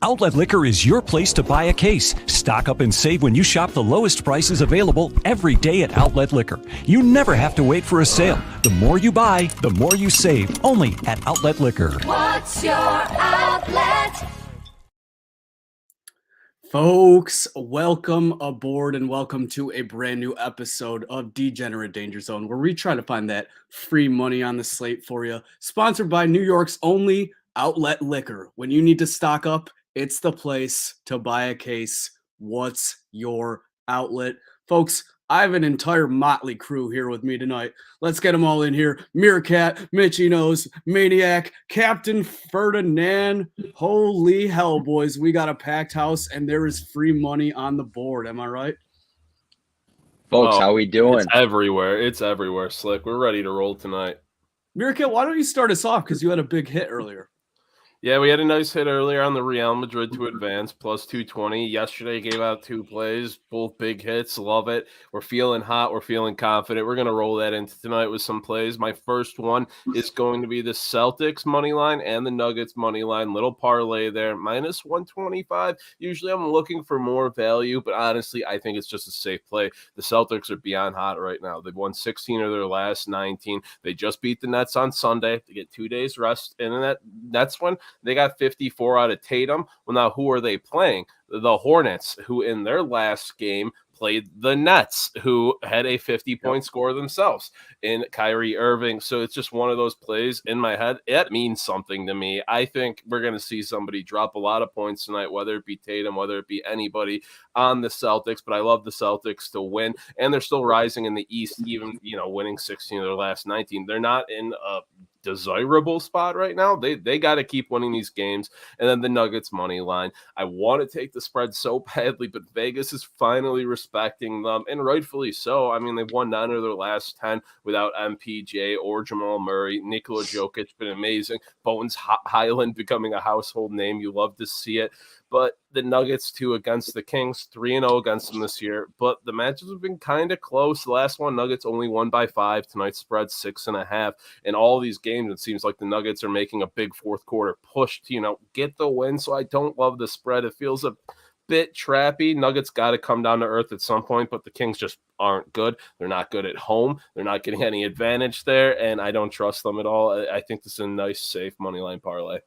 Outlet Liquor is your place to buy a case. Stock up and save when you shop the lowest prices available every day at Outlet Liquor. You never have to wait for a sale. The more you buy, the more you save. Only at Outlet Liquor. What's your outlet? Folks, welcome aboard and welcome to a brand new episode of Degenerate Danger Zone, where we try to find that free money on the slate for you. Sponsored by New York's only Outlet Liquor. When you need to stock up, it's the place to buy a case. What's your outlet? Folks, I have an entire motley crew here with me tonight. Let's get them all in here. Meerkat, Mitchy Nose, Maniac, Captain Ferdinand. Holy hell, boys. We got a packed house and there is free money on the board. Am I right? Folks, how we doing? It's everywhere. It's everywhere, Slick. We're ready to roll tonight. Meerkat, why don't you start us off? Because you had a big hit earlier. Yeah, we had a nice hit earlier on the Real Madrid to advance, plus 220. Yesterday gave out 2 plays, both big hits. Love it. We're feeling hot. We're feeling confident. We're going to roll that into tonight with some plays. My first one is going to be the Celtics money line and the Nuggets money line. Little parlay there, minus 125. Usually I'm looking for more value, but honestly, I think it's just a safe play. The Celtics are beyond hot right now. They've won 16 of their last 19. They just beat the Nets on Sunday to get 2 days rest. And in that Nets one, they got 54 out of Tatum. Well, now who are they playing? The Hornets, who in their last game played the Nets, who had a 50-point score themselves in Kyrie Irving. So it's just one of those plays in my head. It means something to me. I think we're going to see somebody drop a lot of points tonight, whether it be Tatum, whether it be anybody on the Celtics. But I love the Celtics to win, and they're still rising in the East, even, winning 16 of their last 19. They're not in a desirable spot right now. They got to keep winning these games. And then the Nuggets money line. I want to take the spread so badly, but Vegas is finally respecting them, and rightfully so. I mean, they've won 9 of their last 10 without MPJ or Jamal Murray. Nikola Jokic been amazing. Bones Highland becoming a household name. You love to see it. But the Nuggets, too, against the Kings, 3-0 against them this year. But the matches have been kind of close. The last one, Nuggets only won by 5. Tonight's spread 6.5. In all these games, it seems like the Nuggets are making a big fourth quarter push to, get the win. So I don't love the spread. It feels a bit trappy. Nuggets got to come down to earth at some point, but the Kings just aren't good. They're not good at home. They're not getting any advantage there, and I don't trust them at all. I think this is a nice, safe moneyline parlay.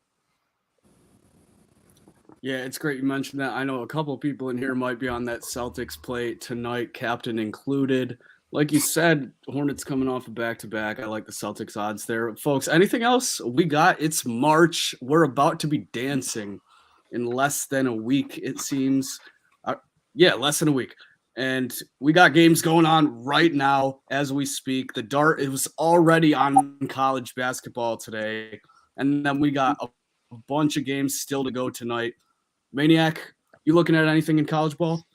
Yeah, it's great you mentioned that. I know a couple of people in here might be on that Celtics play tonight, captain included. Like you said, Hornets coming off a back-to-back. I like the Celtics odds there. Folks, anything else we got? It's March. We're about to be dancing in less than a week, it seems. Less than a week. And we got games going on right now as we speak. The dart, it was already on college basketball today. And then we got a bunch of games still to go tonight. Maniac, you looking at anything in college ball?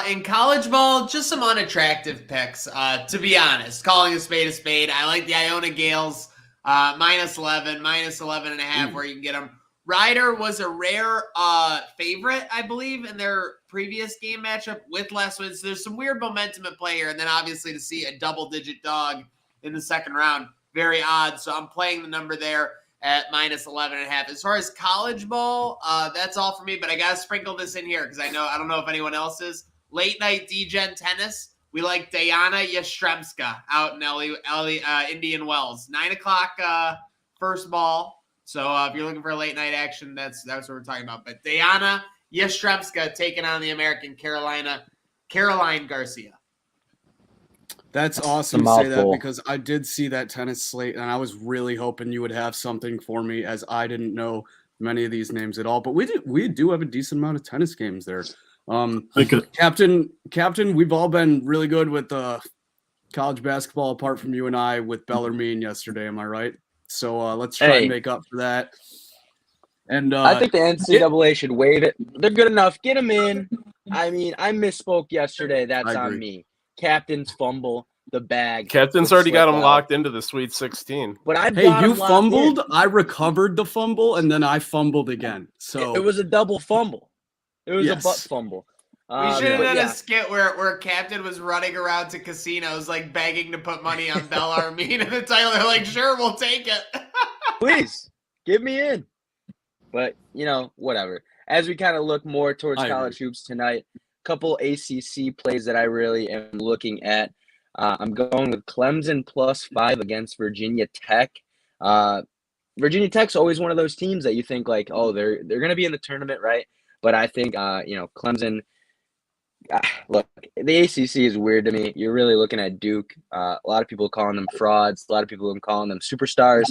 In college ball, just some unattractive picks, to be honest. Calling a spade, I like the Iona Gales, minus 11, minus 11.5, where you can get them. Ryder was a rare favorite, I believe, in their previous game matchup with less wins. There's some weird momentum at play here, and then obviously to see a double-digit dog in the second round, very odd. So I'm playing the number there at minus 11.5. As far as college ball, that's all for me, but I got to sprinkle this in here because I don't know if anyone else is. Late night D-Gen tennis. We like Diana Yastremska out in Indian Wells. 9 o'clock first ball. So if you're looking for a late night action, that's what we're talking about. But Diana Yastremska taking on the American Caroline Garcia. That's awesome to say that because I did see that tennis slate, and I was really hoping you would have something for me as I didn't know many of these names at all. But we do have a decent amount of tennis games there. Captain, we've all been really good with college basketball apart from you and I with Bellarmine yesterday. Am I right? So let's try and make up for that. And I think the NCAA should waive it. They're good enough. Get them in. I mean, I misspoke yesterday. That's on me. Captain's fumble, the bag. Captain's already got him locked into the Sweet 16. But you fumbled. I recovered the fumble, and then I fumbled again. So it was a double fumble. It was a butt fumble. We should have done a skit where Captain was running around to casinos, like begging to put money on Bellarmine, and the title, they're like, sure, we'll take it. Please, give me in. But, whatever. As we kind of look more towards college hoops tonight, a couple ACC plays that I really am looking at. I'm going with Clemson +5 against Virginia Tech. Virginia Tech's always one of those teams that you think like, oh, they're going to be in the tournament, right? But I think, Clemson. Look, the ACC is weird to me. You're really looking at Duke. A lot of people calling them frauds. A lot of people are calling them superstars.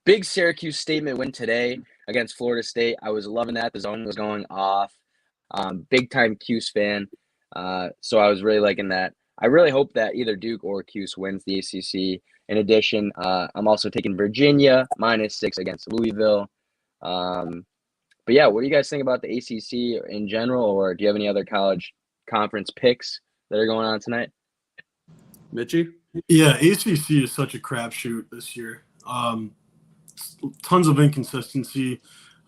Big Syracuse statement win today against Florida State. I was loving that. The zone was going off. Big time Cuse fan. So I was really liking that. I really hope that either Duke or Cuse wins the ACC. In addition, I'm also taking Virginia -6 against Louisville. But yeah, what do you guys think about the ACC in general, or do you have any other college conference picks that are going on tonight? Mitchie? Yeah, ACC is such a crapshoot this year. Tons of inconsistency.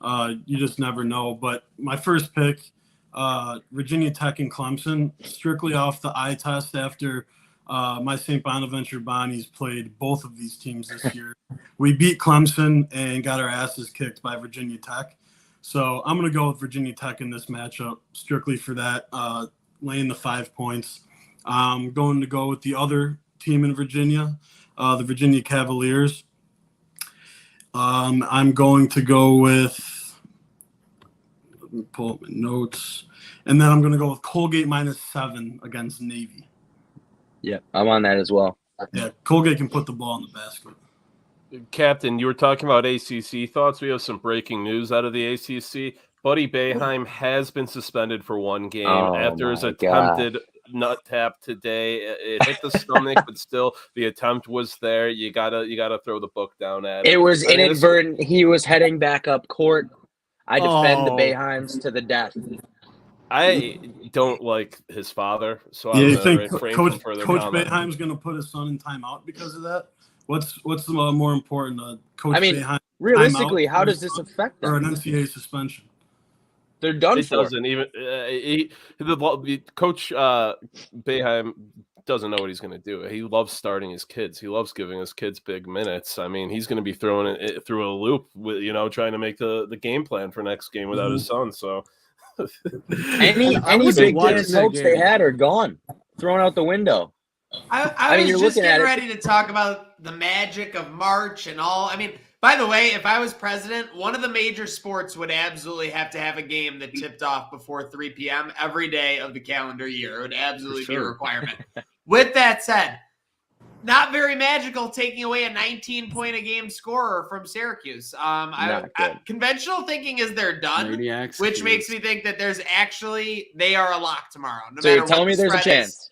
You just never know. But my first pick, Virginia Tech and Clemson, strictly off the eye test after my St. Bonaventure Bonnies played both of these teams this year. We beat Clemson and got our asses kicked by Virginia Tech. So I'm going to go with Virginia Tech in this matchup, strictly for that, laying the 5 points. I'm going to go with the other team in Virginia, the Virginia Cavaliers. I'm going to go with – let me pull up my notes. And then I'm going to go with Colgate -7 against Navy. Yeah, I'm on that as well. Yeah, Colgate can put the ball in the basket. Captain, you were talking about ACC thoughts. We have some breaking news out of the ACC. Buddy Boeheim has been suspended for one game after his attempted nut tap today. It hit the stomach, but still, the attempt was there. You gotta throw the book down at it. It was inadvertent. He was heading back up court. I defend the Boeheims to the death. I don't like his father, so Yeah, I'm you going to think refrain Coach from further comment. Boeheim's going to put his son in timeout because of that? What's the more important, Coach Boeheim? Realistically, how does this affect them? Or an NCAA suspension? They're done It for. doesn't even Coach Boeheim doesn't know what he's going to do. He loves starting his kids. He loves giving his kids big minutes. I mean, he's going to be throwing it through a loop with trying to make the game plan for next game without his son. So any big hopes they had are gone, thrown out the window. I was just getting ready to talk about the magic of March and all. I mean, by the way, if I was president, one of the major sports would absolutely have to have a game that tipped off before 3 p.m. every day of the calendar year. It would absolutely be a requirement. With that said, not very magical taking away a 19-point-a-game scorer from Syracuse. Conventional thinking is they're done, Maniacs, which makes me think that they are a lock tomorrow. So you're telling me there's a chance?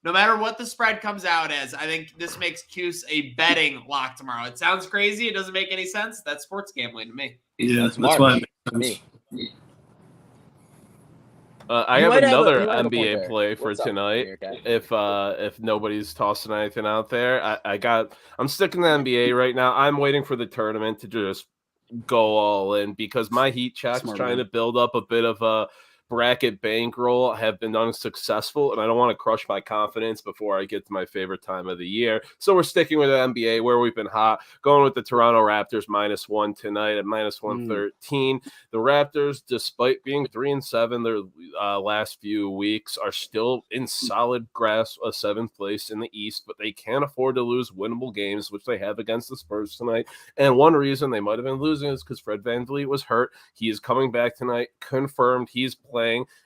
No matter what the spread comes out as, I think this makes Cuse a betting lock tomorrow. It sounds crazy. It doesn't make any sense. That's sports gambling to me. Yeah, that's why it makes sense. I have another NBA play for tonight. If nobody's tossing anything out there, I'm sticking to the NBA right now. I'm waiting for the tournament to just go all in because my heat checks trying to build up a bit of a bracket bankroll have been unsuccessful, and I don't want to crush my confidence before I get to my favorite time of the year. So we're sticking with the NBA where we've been hot, going with the Toronto Raptors -1 tonight at -113. The Raptors, despite being 3-7 their last few weeks, are still in solid grasp of 7th place in the East, but they can't afford to lose winnable games, which they have against the Spurs tonight. And one reason they might have been losing is because Fred VanVleet was hurt. He is coming back tonight, confirmed he's playing.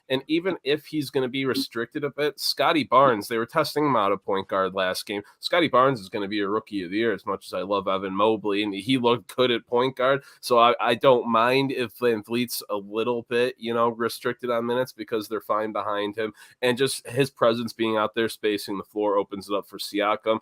And even if he's going to be restricted a bit, Scotty Barnes, they were testing him out at point guard last game. Scotty Barnes is going to be a rookie of the year as much as I love Evan Mobley, and he looked good at point guard. So I don't mind if VanVleet's a little bit, restricted on minutes because they're fine behind him. And just his presence being out there spacing the floor opens it up for Siakam.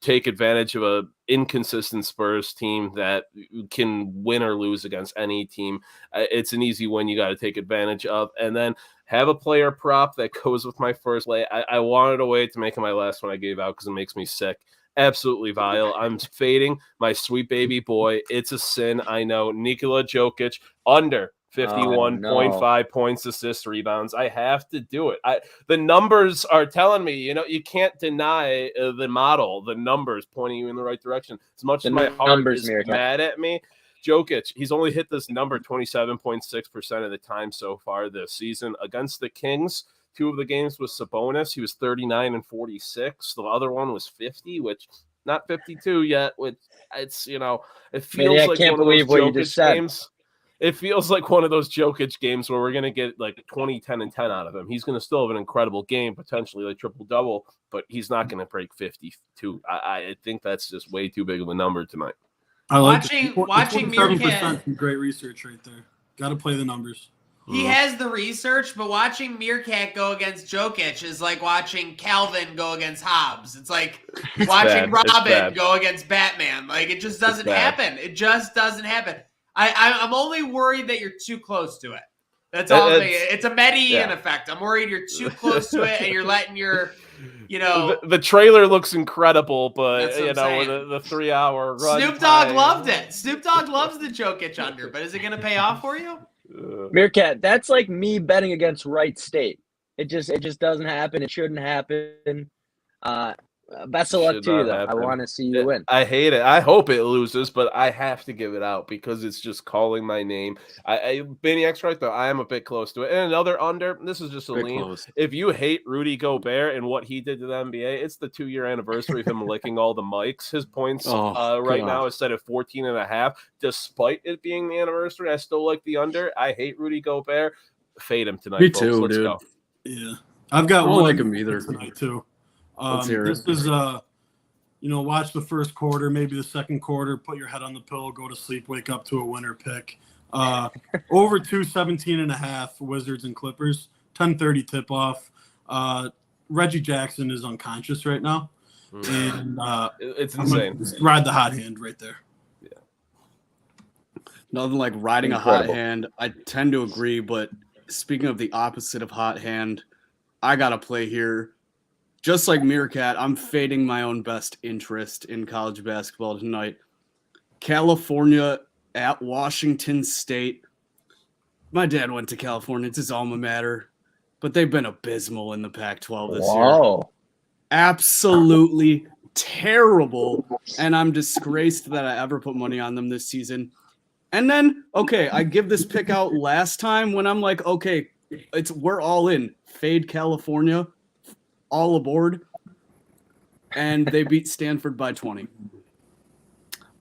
Take advantage of a inconsistent Spurs team that can win or lose against any team. It's an easy win you got to take advantage of. And then have a player prop that goes with my first lay. I wanted to wait to make it my last one I gave out because it makes me sick. Absolutely vile. I'm fading my sweet baby boy. It's a sin, I know. Nikola Jokic under 51.5 points, assists, rebounds. I have to do it. The numbers are telling me, you can't deny the model, the numbers pointing you in the right direction. As much as my heart is mad at me, Jokic, he's only hit this number 27.6% of the time so far this season. Against the Kings, 2 of the games was Sabonis. He was 39 and 46. The other one was 50, which not 52 yet. Which it's, it feels like can't one of believe those what you just said. games. It feels like one of those Jokic games where we're going to get like 20, 10, and 10 out of him. He's going to still have an incredible game, potentially like triple-double, but he's not going to break 52. I think that's just way too big of a number tonight. I like watching Meerkat. Great research right there. Got to play the numbers. He has the research, but watching Meerkat go against Jokic is like watching Calvin go against Hobbs. It's like watching Robin go against Batman. Like, it just doesn't happen. It just doesn't happen. I'm only worried that you're too close to it. That's all I'm thinking. It's a Medellin effect. I'm worried you're too close to it and you're letting your, The trailer looks incredible, but, with the 3-hour run. Snoop Dogg loved it. Snoop Dogg loves the Jokic under, but is it going to pay off for you? Meerkat, that's like me betting against Wright State. It just doesn't happen. It shouldn't happen. Best of luck to you, though. I want to see you win. I hate it. I hope it loses, but I have to give it out because it's just calling my name. Baniac's right, though. I am a bit close to it. And another under, this is just a lean. If you hate Rudy Gobert and what he did to the NBA, it's the 2-year anniversary of him licking all the mics. His points now is set at 14.5. Despite it being the anniversary, I still like the under. I hate Rudy Gobert. Fade him tonight, Me folks. too, Let's dude. go. Yeah. I've got I don't one like him either tonight, too. Let's hear this it. is watch the first quarter, maybe the second quarter, put your head on the pillow, go to sleep, wake up to a winner pick. Over 217.5 Wizards and Clippers, 10:30 tip off. Reggie Jackson is unconscious right now, and it's insane. Ride the hot hand right there. Yeah, nothing like riding a hot hand. I tend to agree, but speaking of the opposite of hot hand, I gotta play here. Just like Meerkat, I'm fading my own best interest in college basketball tonight. California at Washington State. My dad went to California. It's his alma mater. But they've been abysmal in the Pac-12 this year. Absolutely terrible. And I'm disgraced that I ever put money on them this season. And then, I give this pick out last time when I'm like, we're all in. Fade California. All aboard, and they beat Stanford by 20.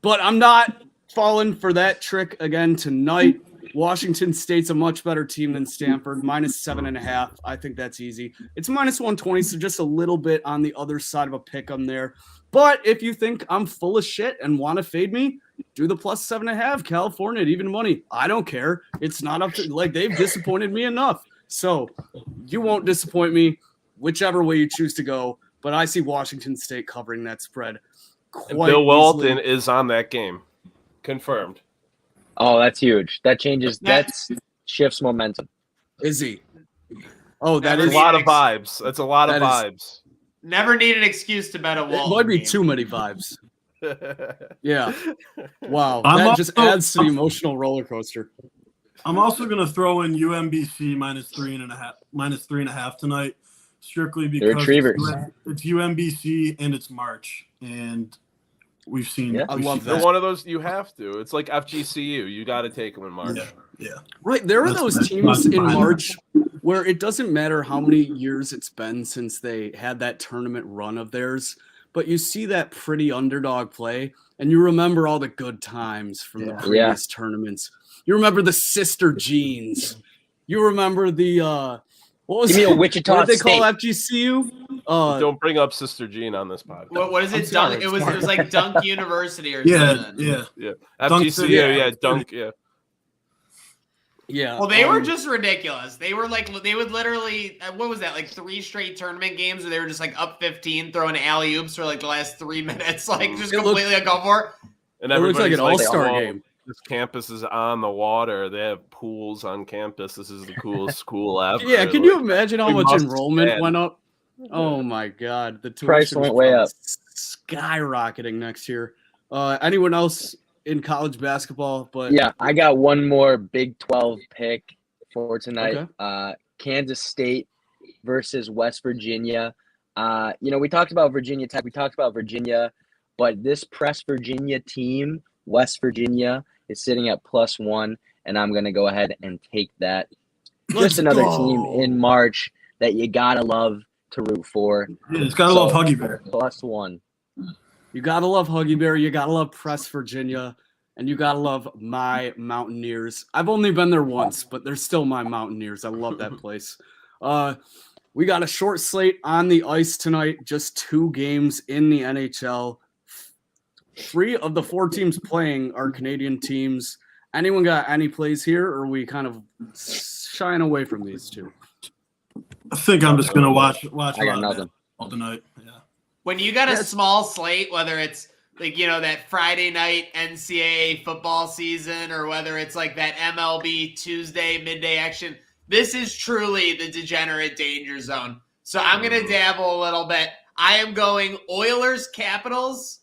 But I'm not falling for that trick again tonight. Washington State's a much better team than Stanford, -7.5. I think that's easy. It's -120, so just a little bit on the other side of a pick 'em there. But if you think I'm full of shit and want to fade me, do the +7.5. California at even money. I don't care. It's not up to they've disappointed me enough. So you won't disappoint me. Whichever way you choose to go, but I see Washington State covering that spread quite Bill easily. Walton is on that game. Confirmed. Oh, that's huge. That changes. That shifts momentum. Is he? Oh, that is is a lot of vibes. That's a lot of vibes. Never need an excuse to bet a Walton. It might be game. too many vibes. Yeah. Wow. I'm That just adds to the emotional roller coaster. I'm also going to throw in UMBC -3.5 tonight. Strictly because it's UMBC and it's March, and we've seen. I love that. They're one of those you have to. It's like FGCU. You got to take them in March. Yeah. Right. There are those teams in March where it doesn't matter how many years it's been since they had that tournament run of theirs, but you see that pretty underdog play, and you remember all the good times from the previous tournaments. You remember the Sister Jeans. You remember the Give me a Wichita what did they State. call FGCU? Don't bring up Sister Jean on this podcast. What is it? Dunk. It was like Dunk University or something. Yeah. FGCU, Dunk. Yeah. Well, they were just ridiculous. They were they would literally, what was that? Like 3 straight tournament games where they were just up 15, throwing alley oops for the last 3 minutes, just completely go for it. And it looks like an all-star game. This campus is on the water. They have pools on campus. This is the coolest school ever. Yeah, can you imagine how much enrollment went up? Oh my God, the price went way up, skyrocketing next year. Anyone else in college basketball? But yeah, I got one more Big 12 pick for tonight. Okay. Kansas State versus West Virginia. We talked about Virginia Tech. We talked about Virginia, but this press Virginia team, West Virginia, is sitting at +1, and I'm going to go ahead and take that. Just another team in March that you got to love to root for. Yeah, it's got to love Huggy Bear. +1. You got to love Huggy Bear. You got to love Press Virginia. And you got to love my Mountaineers. I've only been there once, but they're still my Mountaineers. I love that place. We got a short slate on the ice tonight. Just 2 games in the NHL. 3 of the 4 teams playing are Canadian teams. Anyone got any plays here, or are we kind of shying away from these 2? I think I'm just going to watch I got nothing all tonight. Yeah. When you got a small slate, whether it's like, that Friday night NCAA football season or whether it's like that MLB Tuesday midday action, this is truly the degenerate danger zone. So I'm going to dabble a little bit. I am going Oilers Capitals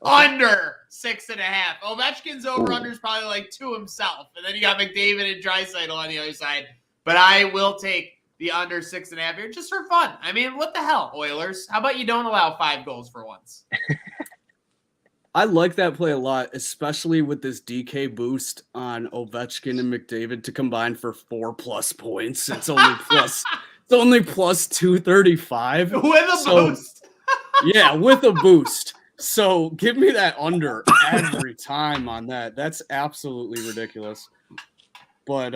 under 6.5. Ovechkin's over-under is probably like 2 himself. And then you got McDavid and Draisaitl on the other side. But I will take the under 6.5 here just for fun. I mean, what the hell, Oilers? How about you don't allow 5 goals for once? I like that play a lot, especially with this DK boost on Ovechkin and McDavid to combine for 4+ points. It's only plus 235 with a boost. Yeah, with a boost. So give me that under every time on that. That's absolutely ridiculous. But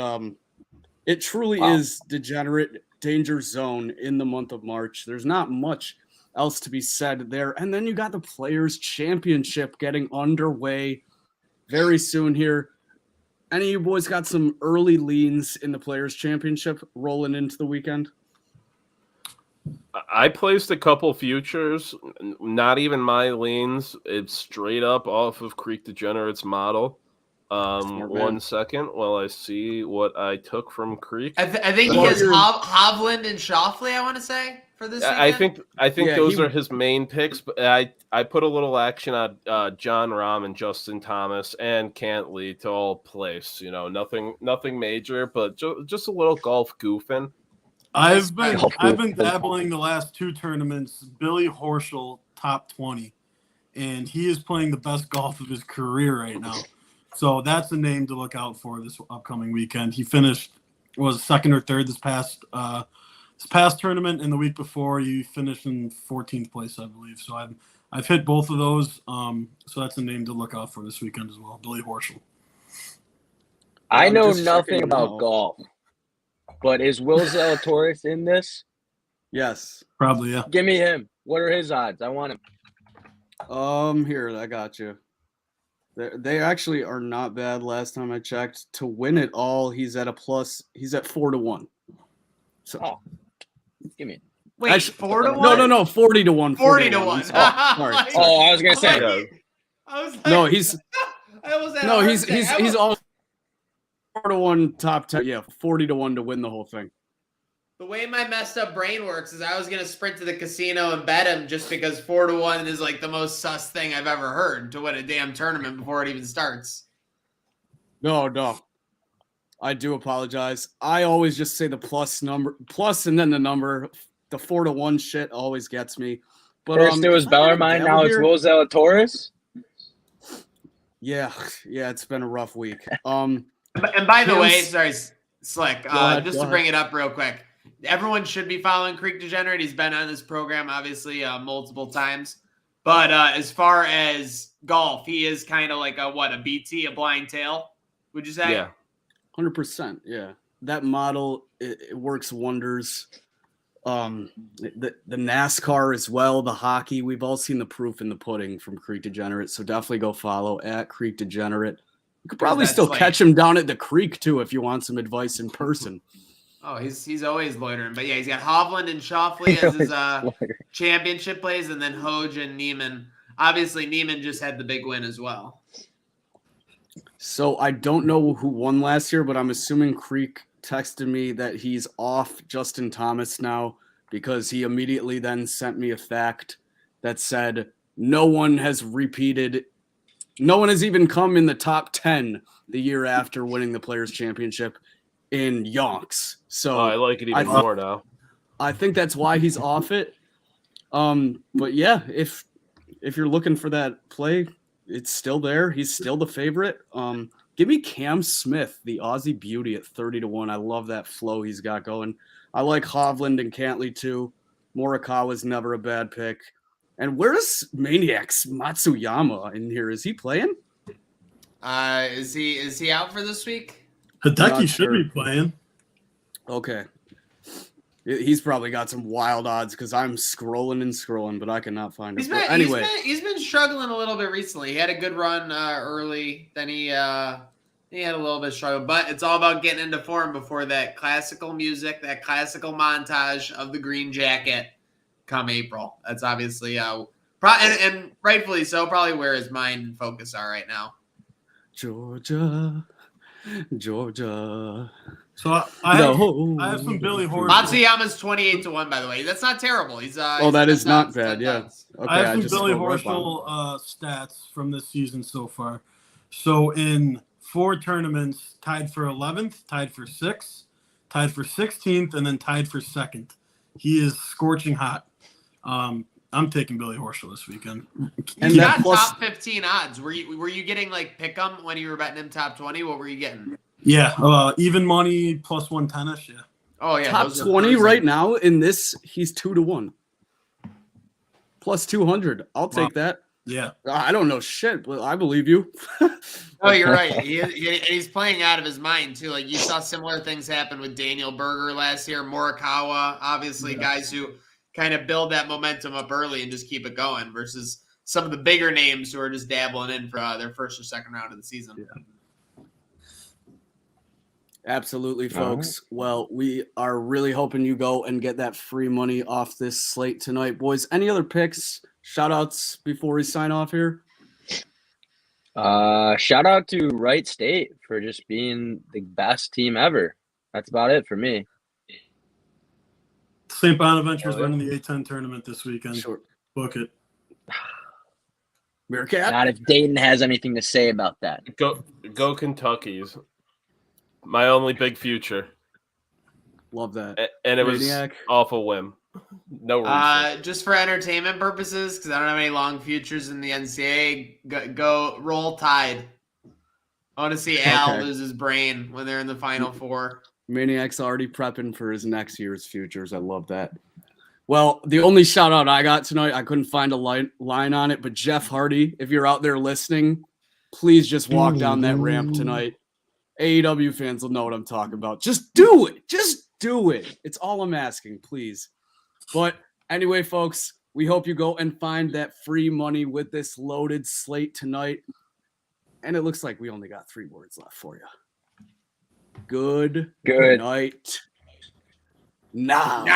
it truly is degenerate danger zone in the month of March. There's not much else to be said there. And then you got the Players' Championship getting underway very soon here. Any of you boys got some early leans in the Players' Championship rolling into the weekend? I placed a couple futures, not even my leans. It's straight up off of Creek Degenerate's model. 1 second while I see what I took from Creek. I think he has Hovland and Shoffley, I want to say, for this weekend. I think those are his main picks, but I put a little action on John Rahm and Justin Thomas and Cantley to all place. Nothing major, but just a little golf goofing. I've been dabbling the last 2 tournaments. Billy Horschel, top 20, and he is playing the best golf of his career right now. So that's a name to look out for this upcoming weekend. He finished was 2nd or 3rd this past tournament, and the week before he finished in 14th place, I believe. So I've hit both of those. So that's a name to look out for this weekend as well. Billy Horschel. I know nothing about golf. But is Will Zalatoris in this? Yes. Probably, yeah. Give me him. What are his odds? I want him. Here, I got you. They actually are not bad last time I checked. To win it all, he's at 4-1. So give me it. Wait, 4-1? No, 40-1. 40-1. Oh, sorry. I was gonna say. No, he's all 4-1 top 10. Yeah, 40-1 to win the whole thing. The way my messed up brain works is I was going to sprint to the casino and bet him just because 4-1 is like the most sus thing I've ever heard to win a damn tournament before it even starts. No. I do apologize. I always just say the plus and then the number. The 4-1 shit always gets me. But first it was Bellarmine, now it's Will Zalatoris. Yeah, it's been a rough week. And by the way, sorry, Slick, just to bring it up real quick. Everyone should be following Creek Degenerate. He's been on this program, obviously, multiple times. But as far as golf, he is kind of like a BT, a blind tail, would you say? Yeah, 100%. Yeah, that model, it works wonders. The NASCAR as well, the hockey. We've all seen the proof in the pudding from Creek Degenerate. So definitely go follow at Creek Degenerate. You could probably still catch him down at the creek, too, if you want some advice in person. Oh, he's always loitering. But, yeah, he's got Hovland and Shoffley as his championship plays, and then Hoge and Neiman. Obviously, Neiman just had the big win as well. So I don't know who won last year, but I'm assuming Creek texted me that he's off Justin Thomas now because he immediately then sent me a fact that said no one has even come in the top 10 the year after winning the Players' Championship in yonks. So I like it even more now. I think that's why he's off it. But yeah, if you're looking for that play, it's still there. He's still the favorite. Give me Cam Smith, the Aussie beauty, at 30-1. I love that flow he's got going. I like Hovland and Cantley too. Morikawa's never a bad pick. And where's Maniac's Matsuyama in here? Is he playing? Is he out for this week? Hideki should be playing. Okay. He's probably got some wild odds because I'm scrolling, but I cannot find him. Anyway, he's been struggling a little bit recently. He had a good run early, then he had a little bit of struggle. But it's all about getting into form before that classical music, that classical montage of the green jacket come April. That's obviously and rightfully so, probably where his mind and focus are right now. Georgia. So I have some Billy Horschel. Matsuyama's 28-1, by the way. That's not terrible. That is not bad. Yeah. Okay, I have some Billy Horschel stats from this season so far. So in 4 tournaments, tied for 11th, tied for 6th, tied for 16th, and then tied for 2nd. He is scorching hot. I'm taking Billy Horschel this weekend. And that top 15 odds. Were you getting like pick 'em when you were betting him top 20? What were you getting? Yeah, even money plus 110ish. Yeah. Oh yeah, top 20 right now in this. He's 2-1, plus 200. I'll take that. Yeah. I don't know shit, but I believe you. Oh, you're right. He's playing out of his mind too. Like you saw similar things happen with Daniel Berger last year, Morikawa, obviously guys who kind of build that momentum up early and just keep it going versus some of the bigger names who are just dabbling in for their first or second round of the season. Yeah. Absolutely, folks. Right. Well, we are really hoping you go and get that free money off this slate tonight. Boys, any other picks, shout-outs before we sign off here? Shout out to Wright State for just being the best team ever. That's about it for me. St. Bonaventure's running the A10 tournament this weekend. Sure. Book it. Meerkat? Not if Dayton has anything to say about that. Go Kentuckies. My only big future. Love that. And it was off a whim. No reason. Just for entertainment purposes, because I don't have any long futures in the NCAA, go roll Tide. I want to see Al lose his brain when they're in the Final Four. Maniac's already prepping for his next year's futures. I love that. Well, the only shout out I got tonight, I couldn't find a line on it, but Jeff Hardy, if you're out there listening, please just walk down that ramp tonight. AEW fans will know what I'm talking about. Just do it. Just do it. It's all I'm asking, please. But anyway, folks, we hope you go and find that free money with this loaded slate tonight. And it looks like we only got 3 words left for you. Good night. Now.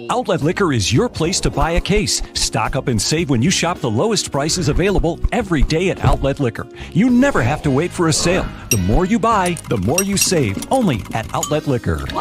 Outlet Liquor is your place to buy a case. Stock up and save when you shop the lowest prices available every day at Outlet Liquor. You never have to wait for a sale. The more you buy, the more you save. Only at Outlet Liquor.